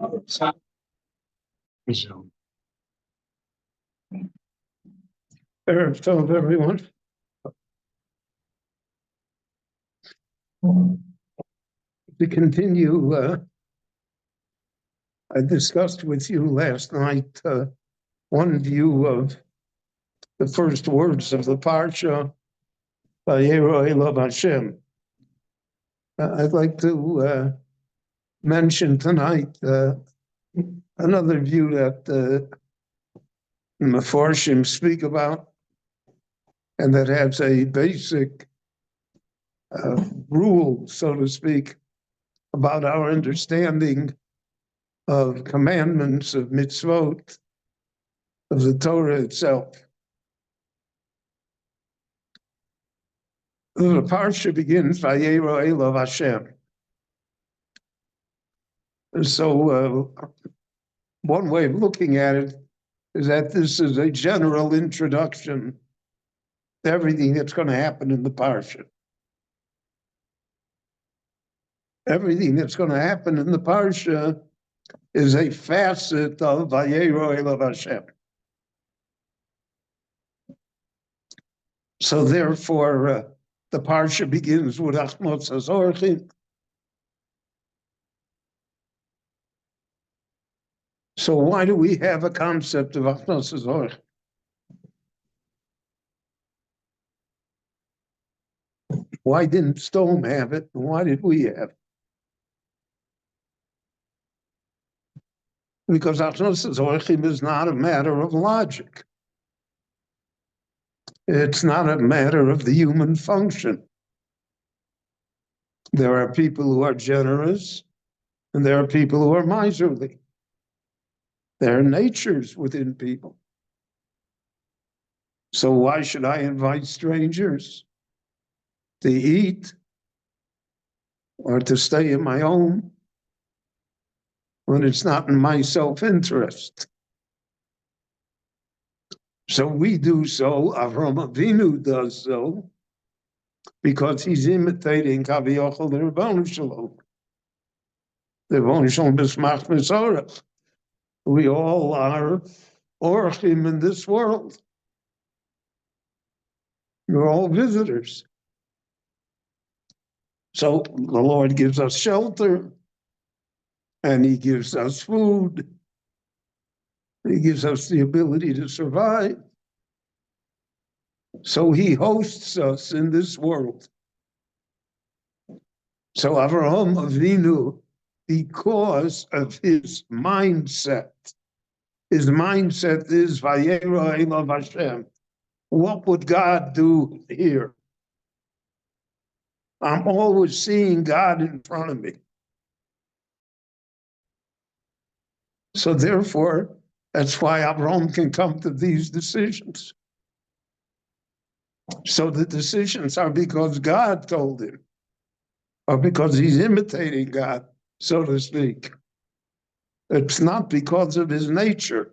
Erev Tov, everyone. To continue, I discussed with you last night one view of the first words of the Parsha, Vayero Elav Hashem. I'd like to mention tonight another view that the Mefarshim speak about, and that has a basic rule, so to speak, about our understanding of commandments, of mitzvot, of the Torah itself. The parsha begins, Vayero Elav Hashem. So one way of looking at it is that this is a general introduction to everything that's going to happen in the parsha. Everything that's going to happen in the parsha is a facet of Vayero Elav Hashem. So therefore, the parsha begins with Achmos HaZorchim. So why do we have a concept of Achmos HaZorchim? Why didn't Stone have it, and why did we have it? Because Achmos HaZorchim is not a matter of logic. It's not a matter of the human function. There are people who are generous, and there are people who are miserly. There are natures within people. So why should I invite strangers to eat or to stay in my home when it's not in my self-interest? So we do so, Avraham Avinu does so, because he's imitating Kaviyachal the Rebbeinu Shalom. The Rebbeinu Shalom B'Smach Mitzorach. We all are orchim in this world. We're all visitors. So the Lord gives us shelter, and he gives us food. He gives us the ability to survive. So he hosts us in this world. So Avraham Avinu, because of his mindset is Vayero Elav Hashem. What would God do here? I'm always seeing God in front of me. So therefore, that's why Abraham can come to these decisions. So the decisions are because God told him, or because he's imitating God, so to speak. It's not because of his nature.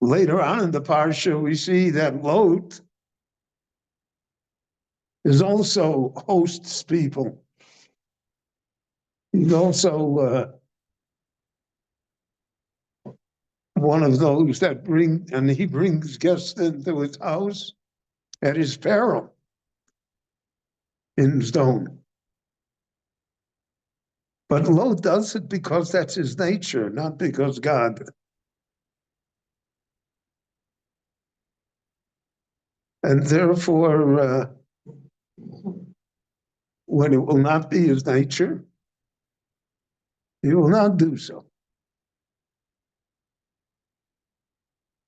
Later on in the parsha, we see that Lot is also hosts people. He's also one of those that he brings guests into his house at his peril in stone. But Lot does it because that's his nature, not because God. And therefore, when it will not be his nature, he will not do so.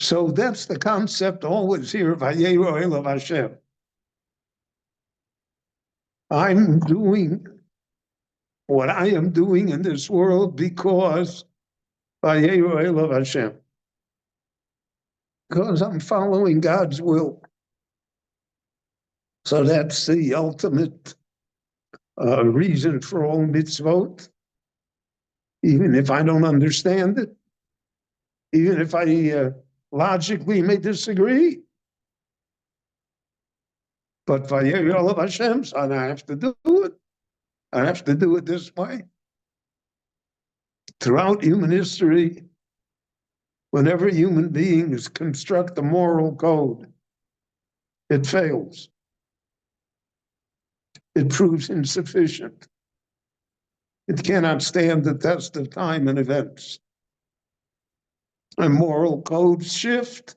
So that's the concept always here of Vayero Elav Hashem. I'm doing what I am doing in this world because Vayero Elav Hashem. Because I'm following God's will. So that's the ultimate reason for all mitzvot. Even if I don't understand it, even if I logically may disagree. But Vayero Elav Hashem, so I have to do it. I have to do it this way. Throughout human history, whenever human beings construct a moral code, it fails. It proves insufficient. It cannot stand the test of time and events. And moral codes shift.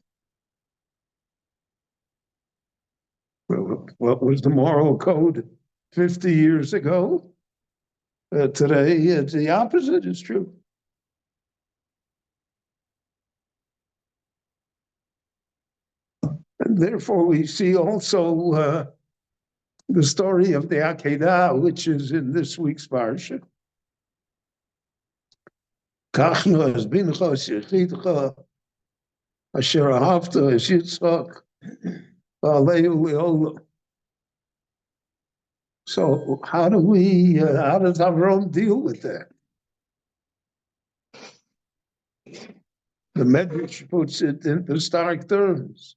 What was the moral code 50 years ago? Today, it's the opposite is true. And therefore, we see also the story of the Akedah, which is in this week's parsha. Kachnu as Mincha Shechitcha, Asher Ahavta as Yitzchak, V'alehu Le'olam. So how does Avram deal with that? The Medrash puts it into stark terms.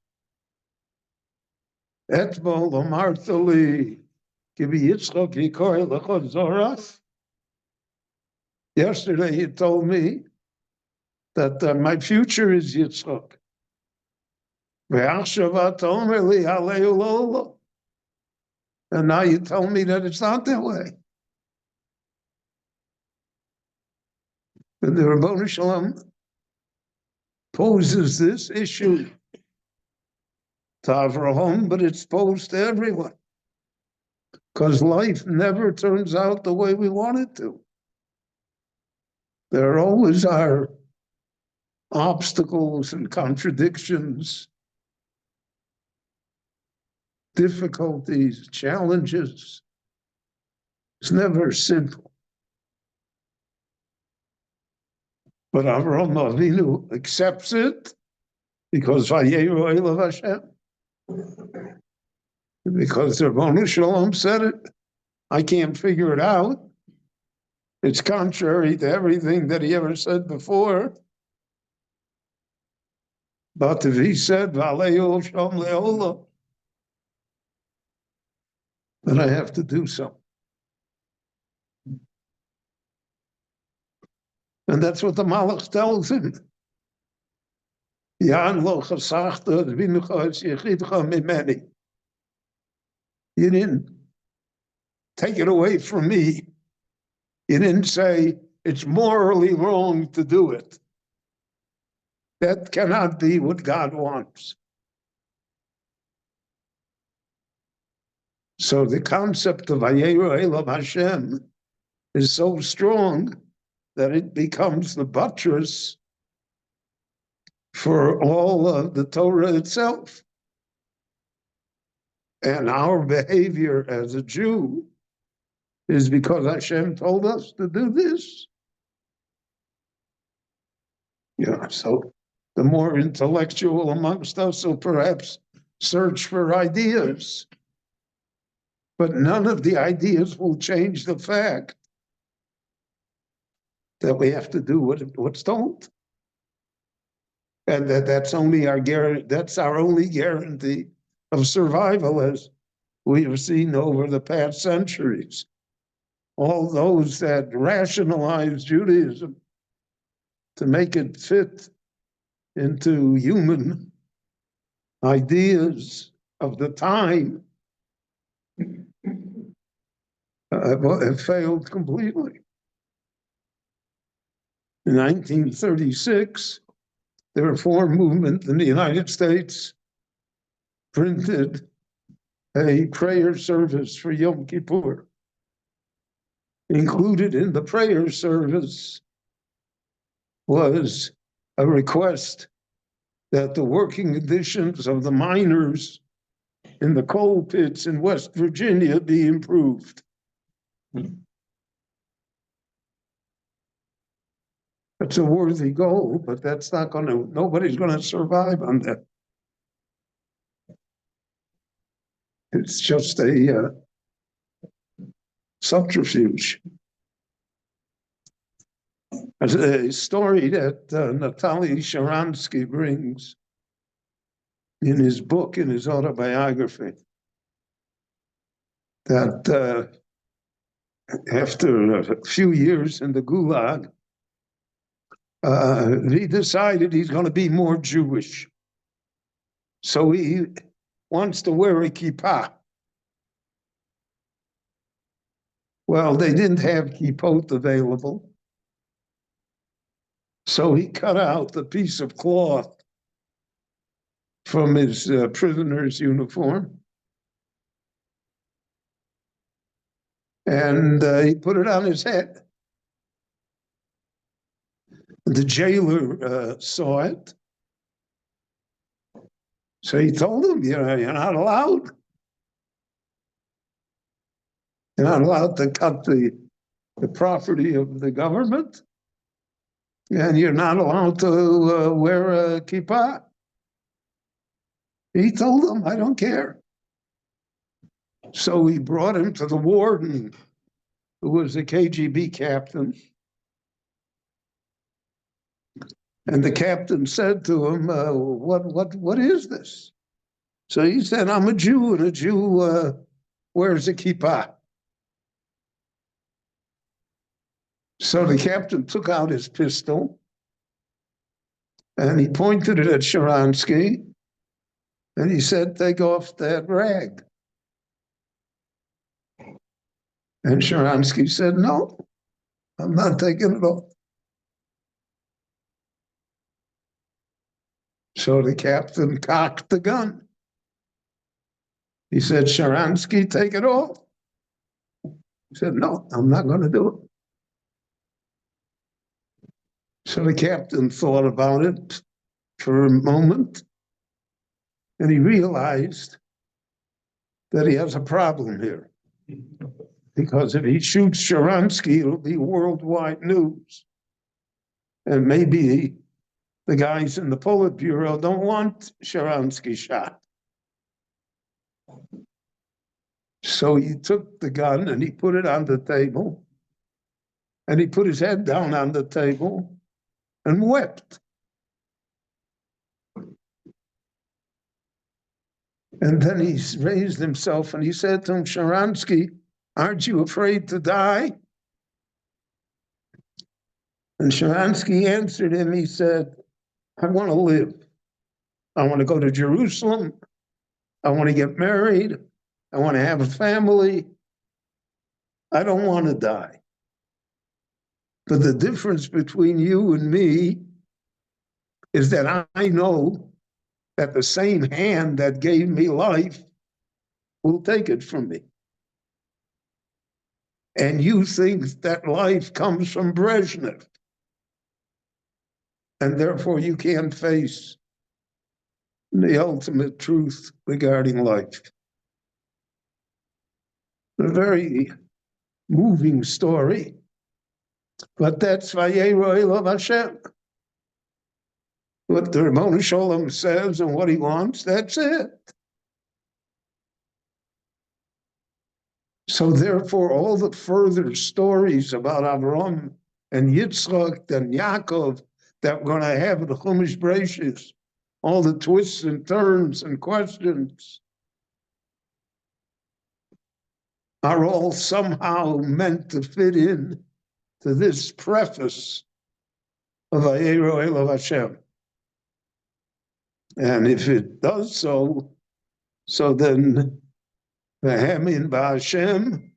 Etmol Amartali Kibi Yitzchak Yikoi Lechot Zoras. Yesterday he told me that my future is Yitzchak. Ve'achshavat Omer Li Aleu Lo'olam. And now you tell me that it's not that way. And the Rabboni Shalom poses this issue to Avraham, but it's posed to everyone. Because life never turns out the way we want it to. There always are obstacles and contradictions, difficulties, challenges. It's never simple. But Avraham Avinu accepts it because Vayeru Elav Hashem. Because the Rabboni Shalom said it. I can't figure it out. It's contrary to everything that he ever said before. But if he said Valeyu Shalom Le'olam, then I have to do so. And that's what the Malach tells him. Yan lo chasachta v'nucha yechidcha mimeni. You didn't take it away from me. You didn't say it's morally wrong to do it. That cannot be what God wants. So the concept of Vayeru Elav Hashem is so strong that it becomes the buttress for all of the Torah itself. And our behavior as a Jew is because Hashem told us to do this. Yeah, so the more intellectual amongst us will perhaps search for ideas, but none of the ideas will change the fact that we have to do what's told. And that's our only guarantee of survival, as we have seen over the past centuries. All those that rationalize Judaism to make it fit into human ideas of the time have failed completely. In 1936, the Reform movement in the United States printed a prayer service for Yom Kippur. Included in the prayer service was a request that the working conditions of the miners in the coal pits in West Virginia be improved. It's a worthy goal, but that's not nobody's going to survive on that. It's just a subterfuge. There's a story that Natan Sharansky brings in his book, in his autobiography, that after a few years in the Gulag, he decided he's going to be more Jewish. So he wants to wear a kippah. Well, they didn't have kippot available. So he cut out the piece of cloth from his prisoner's uniform. And he put it on his head. The jailer saw it. So he told him, you're not allowed. You're not allowed to cut the property of the government. And you're not allowed to wear a kippah. He told him, I don't care. So he brought him to the warden, who was a KGB captain. And the captain said to him, what is this? So he said, I'm a Jew, and a Jew wears a kippah. So the captain took out his pistol, and he pointed it at Sharansky, and he said, take off that rag. And Sharansky said, no, I'm not taking it off. So the captain cocked the gun. He said, Sharansky, take it off. He said, no, I'm not going to do it. So the captain thought about it for a moment, and he realized that he has a problem here. Because if he shoots Sharansky, it'll be worldwide news. And maybe the guys in the Politburo don't want Sharansky shot. So he took the gun and he put it on the table, and he put his head down on the table and wept. And then he raised himself and he said to him, Sharansky, aren't you afraid to die? And Sharansky answered him, he said, I want to live. I want to go to Jerusalem. I want to get married. I want to have a family. I don't want to die. But the difference between you and me is that I know that the same hand that gave me life will take it from me. And you think that life comes from Brezhnev. And therefore you can't face the ultimate truth regarding life. A very moving story, but that's Vayero Elav Hashem. What the Ramon Sholem says and what he wants, that's it. So therefore, all the further stories about Avram and Yitzchak and Yaakov that we're going to have in the Chumash Breshis, all the twists and turns and questions, are all somehow meant to fit in to this preface of Vayero Elav Hashem. And if it does so then V'hemin b'Hashem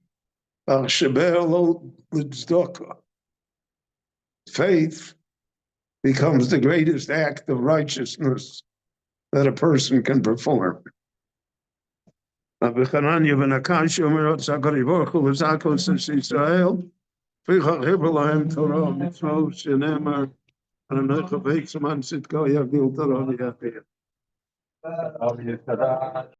v'achshaber lo l'tzedakah. Faith becomes the greatest act of righteousness that a person can perform. Rabbi Chananya ben Akash Omer Tzakari Baruch Hu L'Zakos Yisrael V'chach Heber Lahem Torah Mitzvot Shenemar Anocha V'Eitzman Sitka Yagdil Torah V'Yachir.